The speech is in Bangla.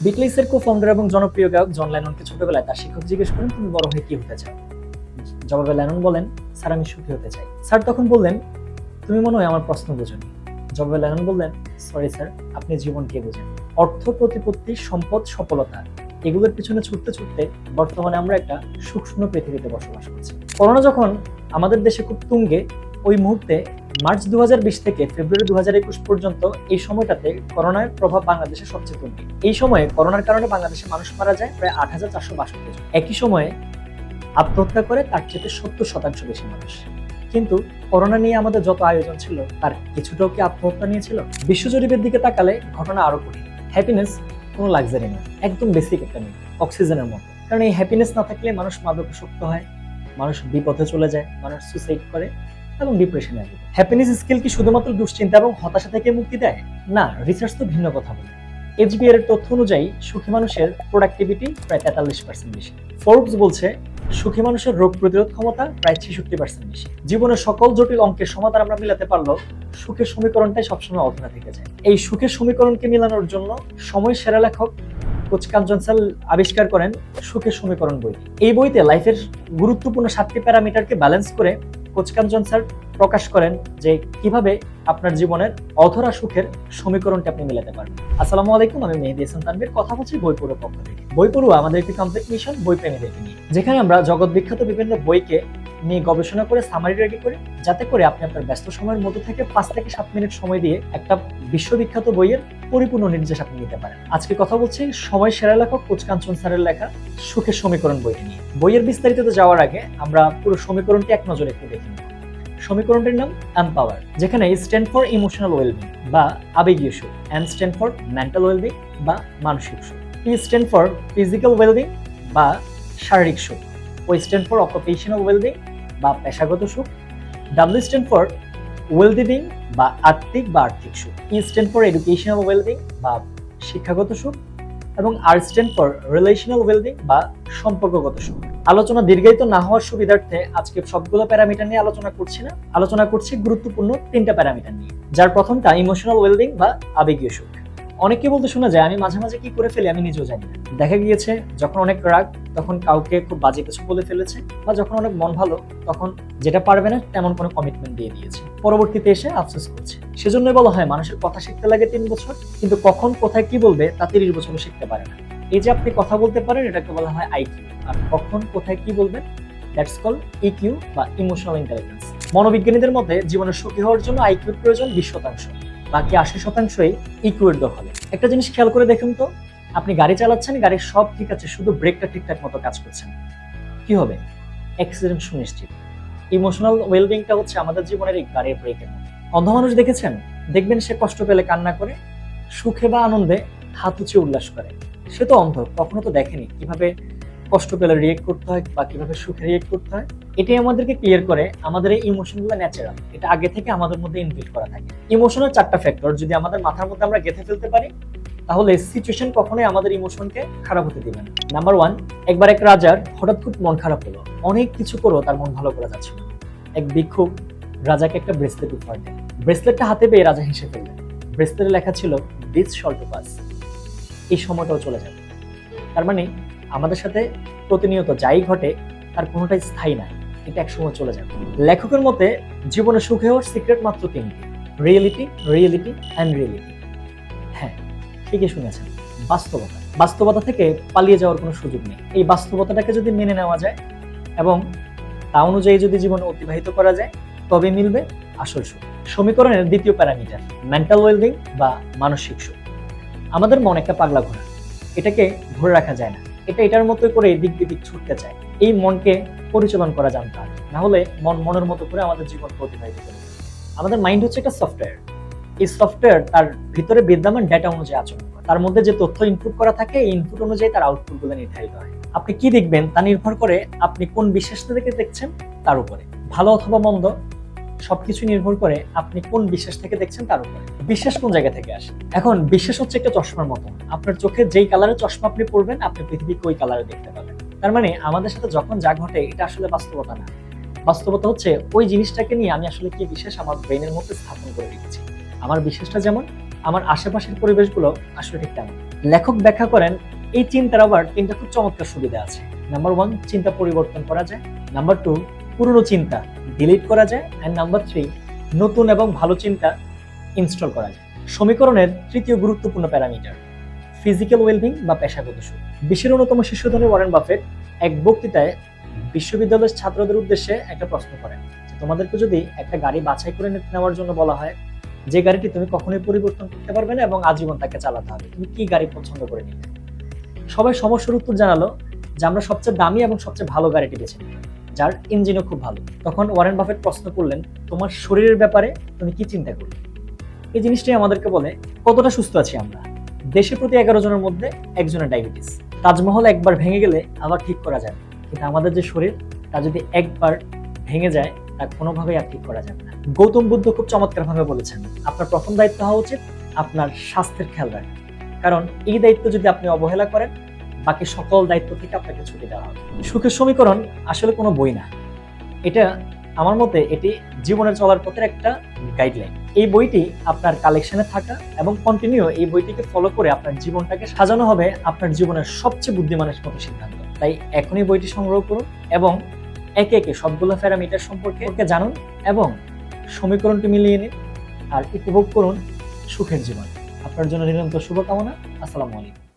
বিটলিসের কো-ফাউন্ডার এবং জনপ্রিয় গায়ক জন লেননকে ছোটবেলায় তার শিক্ষক জিজ্ঞেস করেন, তুমি বড় হয়ে কি হতে চাও? জবাবে লেনন বলেন, স্যার আমি সুখী হতে চাই। স্যার তখন বললেন, তুমি মনে হয় আমার প্রশ্ন বোঝনি। জবাবে লেনন বললেন, সরি স্যার, আপনি জীবনকে বোঝেন। অর্থ, প্রতিপত্তি, সম্পদ, সফলতা এগুলোর পিছনে ছুটতে ছুটতে বর্তমানে আমরা একটা সুখশূন্য পৃথিবীতে বসবাস করছি। করোনা যখন আমাদের দেশে খুব তুঙ্গে, ওই মুহূর্তে মার্চ 2020 থেকে ফেব্রুয়ারি 2021 পর্যন্ত এই সময়টাতে করোনার প্রভাব বাংলাদেশে সবচেয়ে তুঙ্গে। এই সময়ে করোনার কারণে বাংলাদেশে মানুষ মারা যায় প্রায় 8,462 জন। একই সময়ে আত্মহত্যা করে তার চেয়ে 70% বেশি মানুষ। কিন্তু করোনা নিয়ে আমাদের যত আয়োজন ছিল তার কিছুটাও কি আত্মহত্যা নিয়ে ছিল? বিশ্বজরিপের দিকে তাকালে ঘটনা আরো কঠিন। হ্যাপিনেস কোনো লাক্সারি না, একদম বেসিক একটা নিড, অক্সিজেনের মতো। কারণ এই হ্যাপিনেস না থাকলে মানুষ মাদকাসক্ত হয়, মানুষ বিপথে চলে যায়, মানুষ সুসাইড করে এবং ডিপ্রেশনে আসে। হ্যাপিনেস স্কিল কি শুধুমাত্র দুশ্চিন্তা এবং হতাশা থেকে মুক্তি দেয়? না, রিসার্চ তো ভিন্ন কথা বলে। HBR এর তথ্য অনুযায়ী সুখী মানুষের প্রোডাক্টিভিটি প্রায় 43% বেশি। ফোর্বস বলছে সুখী মানুষের রোগ প্রতিরোধ ক্ষমতা প্রায় 66% বেশি। জীবনের সকল জটিল অঙ্কের সমাধান আমরা মিলাতে পারলেও সুখের সমীকরণটাই সবসময় অধরা থেকে যায়। এই সুখের সমীকরণকে মিলানোর জন্য সময় সেরা লেখক কোচ কাঞ্চনসাল আবিষ্কার করেন সুখের সমীকরণ বই। এই বইতে লাইফের গুরুত্বপূর্ণ 7টি প্যারামিটারকে ব্যালেন্স করে কোচ কাঞ্চনসাল প্রকাশ করেন যে কিভাবে আপনার জীবনের অধরা সুখের সমীকরণটি আপনি মেলাতে পারবেন। আসসালামু আলাইকুম, আমি মেহেদী হাসান তানভীর, কথা বলছি বই পড়ুয়া পক্ষ থেকে। বই পড়ুয়া আমাদের একটি কমপ্লিট মিশন বই প্রেমীদেরকে নিয়ে, যেখানে আমরা জগৎ বিখ্যাত বিভিন্ন বইকে নিয়ে গবেষণা করে সামারি রেডি করি, যাতে করে আপনি আপনার ব্যস্ত সময়ের মধ্যে থেকে 5 থেকে 7 মিনিট সময় দিয়ে একটা বিশ্ববিখ্যাত বইয়ের পরিপূর্ণ নির্দেশ আপনি নিতে পারেন। আজকে কথা বলছি সময় সেরা লেখক কোচ কাঞ্চন স্যারের লেখা সুখের সমীকরণ বইটি নিয়ে। বইয়ের বিস্তারিত যাওয়ার আগে আমরা পুরো সমীকরণটি এক নজরে একটু দেখে নিই। সমীকরণটির নাম এম্পাওয়ার, যেখানে স্ট্যান্ড ফর ইমোশনাল ওয়েলবিং বা আবেগীয় সুখ, N stand for mental wellbeing বা মানসিক সুখ, P stand for physical wellbeing বা শারীরিক সুখ, ও স্ট্যান্ড ফর অকুপেশনাল ওয়েলবিং বা পেশাগত সুখ, ডাব্লিউ স্ট্যান্ড ফর ওয়েলবিং বা আর্থিক সুখ, ই স্ট্যান্ড ফর এডুকেশনাল ওয়েলবিং বা শিক্ষাগত সুখ, এবং আর স্ট্যান্ড ফর রিলেশনাল ওয়েলবিং বা সম্পর্কগত সুখ। আলোচনা দীর্ঘায়িত না হওয়ার সুবিধার্থে আজকে সবগুলো প্যারামিটার নিয়ে আলোচনা করছি গুরুত্বপূর্ণ 3টা প্যারামিটার নিয়ে, যার প্রথমটা ইমোশনাল ওয়েলবিং বা আবেগীয় সুখ। অনেকে বলতে শোনা যায়, আমি মাঝে মাঝে কি করে ফেলি আমি নিজেও জানি না। দেখা গিয়েছে যখন অনেক রাগ তখন কাউকে খুব বাজে কিছু বলে ফেলেছে, বা যখন অনেক মন ভালো তখন যেটা পারবে না তেমন কোনো কমিটমেন্ট দিয়ে দিয়েছে, পরবর্তীতে এসে আফসোস করছে। সেজন্যই বলা হয় মানুষের কথা শিখতে লাগে 3 বছর, কিন্তু কখন কোথায় কি বলবে তা 30 বছরও শিখতে পারে না। এই যে আপনি কথা বলতে পারেন এটাকে বলা হয় আইকিউ, আর কখন কোথায় কি বলবেন দ্যাটস কল ইকিউ বা ইমোশনাল ইন্টেলিজেন্স। মনোবিজ্ঞানীদের মধ্যে জীবনের সুখী হওয়ার জন্য আইকিউর প্রয়োজন 20%, বাকি 80%ই ইকিউর দখলে। একটা জিনিস খেয়াল করে দেখুন তো, আপনি গাড়ি চালাচ্ছেন, গাড়ির সব ঠিক আছে, শুধু ব্রেকটা ঠিকঠাক মতো কাজ করছেন, কি হবে? অ্যাক্সিডেন্ট সুনিশ্চিত। ইমোশনাল ওয়েলবিংটা হচ্ছে আমাদের জীবনের এই গাড়ির ব্রেকের মতো। অন্ধ মানুষ দেখেছেন, দেখবেন সে কষ্ট পেলে কান্না করে, সুখে বা আনন্দে হাত উঁচিয়ে উল্লাস করে। সে তো অন্ধ, কখনো তো দেখেনি কিভাবে কষ্ট পেলে রিয়েক্ট করতে হয় বা কিভাবে সুখে রিয়েক্ট করতে হয়। এটাই আমাদেরকে ক্লিয়ার করে আমাদের এই ইমোশনগুলো ন্যাচারাল, এটা আগে থেকে আমাদের মধ্যে ইনবিল্ট করা থাকে। ইমোশনের 4টা ফ্যাক্টর যদি আমাদের মাথার মধ্যে আমরা গেঁথে ফেলতে পারি, তাহলে সিচুয়েশন কখনোই আমাদের ইমোশনকে খারাপ হতে দিবে না। নাম্বার 1, একবার এক রাজার হঠাৎ খুব মন খারাপ হলো, অনেক কিছু করেও তার মন ভালো করা যাচ্ছিল না। এক ভিক্ষুক রাজাকে একটা ব্রেসলেট উপহার দেন। ব্রেসলেটটা হাতে পেয়ে রাজা হেসে ফেললেন। ব্রেসলেটে লেখা ছিল দিস শল টু পাস, এই সময়টাও চলে যাবে। তার মানে আমাদের সাথে প্রতিনিয়ত যাই ঘটে তার কোনোটাই স্থায়ী নাই, এটা একসময় চলে যাবে। লেখকের মতে জীবনে সুখী হওয়ার সিক্রেট মাত্র 3টি, রিয়েলিটি, রিয়েলিটি অ্যান্ড রিয়েলিটি। হ্যাঁ, ঠিকই শুনেছেন, বাস্তবতা থেকে পালিয়ে যাওয়ার কোনো সুযোগ নেই। এই বাস্তবতাটাকে যদি মেনে নেওয়া যায় এবং তা অনুযায়ী যদি জীবন অতিবাহিত করা যায়, তবে মিলবে আসল সুখ। সমীকরণের 2য় প্যারামিটার মেন্টাল ওয়েলবিং বা মানসিক সুখ। আমাদের মন একটা পাগলা ঘোড়া, এটাকে ধরে রাখা যায় না, এটা এটার মতো করে দিক বিদিক ছুটতে চায়। এই মনকে পরিচালন করা জানতে হবে, না হলে মন মনের মতো করে আমাদের জীবনকে অতিবাহিত করে। আমাদের মাইন্ড হচ্ছে একটা সফটওয়্যার। এই সফটওয়্যার তার ভিতরে বিদ্যমান ডেটা অনুযায়ী আচরণ করে। তার মধ্যে যে তথ্য ইনপুট করা থাকে, এই ইনপুট অনুযায়ী তার আউটপুট গুলো নির্ধারিত হয়। আপনি কি দেখবেন তা নির্ভর করে আপনি কোন বিশ্বাসটা থেকে দেখছেন তার উপরে। ভালো অথবা মন্দ সবকিছু নির্ভর করে আপনি কোন বিশ্বাস থেকে দেখছেন তার উপরে। বিশ্বাস কোন জায়গা থেকে আসে? এখন বিশ্বাস হচ্ছে একটা চশমার মতো, আপনার চোখে যেই কালারের চশমা আপনি পরবেন, আপনি পৃথিবীকে ওই কালারে দেখতে পাবেন। তার মানে আমাদের সাথে যখন যা ঘটে এটা আসলে বাস্তবতা না, বাস্তবতা হচ্ছে ওই জিনিসটাকে নিয়ে আমি আসলে কি বিশ্বাস আমার ব্রেনের মধ্যে স্থাপন করে রেখেছি। আমার বিশ্বাসটা যেমন আমার আশেপাশের পরিবেশগুলো আসলে ঠিক তেমন। লেখক ব্যাখ্যা করেন এই চিন্তার আবার 3টা খুব চমৎকার সুবিধা আছে। নাম্বার 1, চিন্তা পরিবর্তন করা যায়। নাম্বার 2, পুরনো চিন্তা ডিলিট করা যায়। এন্ড নাম্বার 3, নতুন এবং ভালো চিন্তা ইনস্টল করা যায়। সমীকরণের তৃতীয় গুরুত্বপূর্ণ প্যারামিটার ফিজিক্যাল ওয়েলবিং বা পেশাগত সুখ। বিশ্বের অন্যতম শীর্ষ ধনী ওয়ারেন বাফেট এক বক্তৃতায় বিশ্ববিদ্যালয়ের ছাত্রদের উদ্দেশ্যে একটা প্রশ্ন করেন যে তোমাদেরকে যদি একটা গাড়ি বাছাই করে নেওয়ার জন্য বলা হয়, যে গাড়িটি তুমি কখনোই পরিবর্তন করতে পারবে না এবং আজীবন তাকে চালাতে হবে, তুমি কি গাড়ি পছন্দ করে নিবে? সবাই সমস্যার উত্তর জানালো যে আমরা সবচেয়ে দামি এবং সবচেয়ে ভালো গাড়িটি বেছে নিব, যার ইঞ্জিনও খুব ভালো। তখন ওয়ারেন বাফেট প্রশ্ন করলেন, তোমার শরীরের ব্যাপারে তুমি কি চিন্তা করলে? এই জিনিসটাই আমাদেরকে বলে কতটা সুস্থ আছি আমরা। দেশে প্রতি 11 জনের মধ্যে একজনের ডায়াবেটিস। তাজমহল একবার ভেঙে গেলে আবার ঠিক করা যায়, কিন্তু আমাদের যে শরীর তা যদি একবার ভেঙে যায় তা কোনোভাবেই আর ঠিক করা যাবে না। গৌতম বুদ্ধ খুব চমৎকার ভাবে বলেছেন, আপনার প্রথম দায়িত্ব হওয়া উচিত আপনার স্বাস্থ্যের খেয়াল রাখা, কারণ এই দায়িত্ব যদি আপনি অবহেলা করেন বাকি সকল দায়িত্ব থেকে আপনাকে ছুটি দেওয়া হবে। সুখের সমীকরণ আসলে কোনো বই না, এটা আমার মতে এটি জীবনের চলার পথের একটা গাইডলাইন। এই বইটি আপনার কালেকশনে থাকা এবং কন্টিনিউ এই বইটিকে ফলো করে আপনার জীবনটাকে সাজানো হবে আপনার জীবনের সবচেয়ে বুদ্ধিমানের মতো সিদ্ধান্ত। তাই এখনই বইটি সংগ্রহ করুন এবং একে একে সবগুলো প্যারামিটার সম্পর্কে জানুন এবং সমীকরণটি মিলিয়ে নিন আর উপভোগ করুন সুখের জীবন। আপনার জন্য নিরন্তর শুভকামনা। আসসালামু আলাইকুম।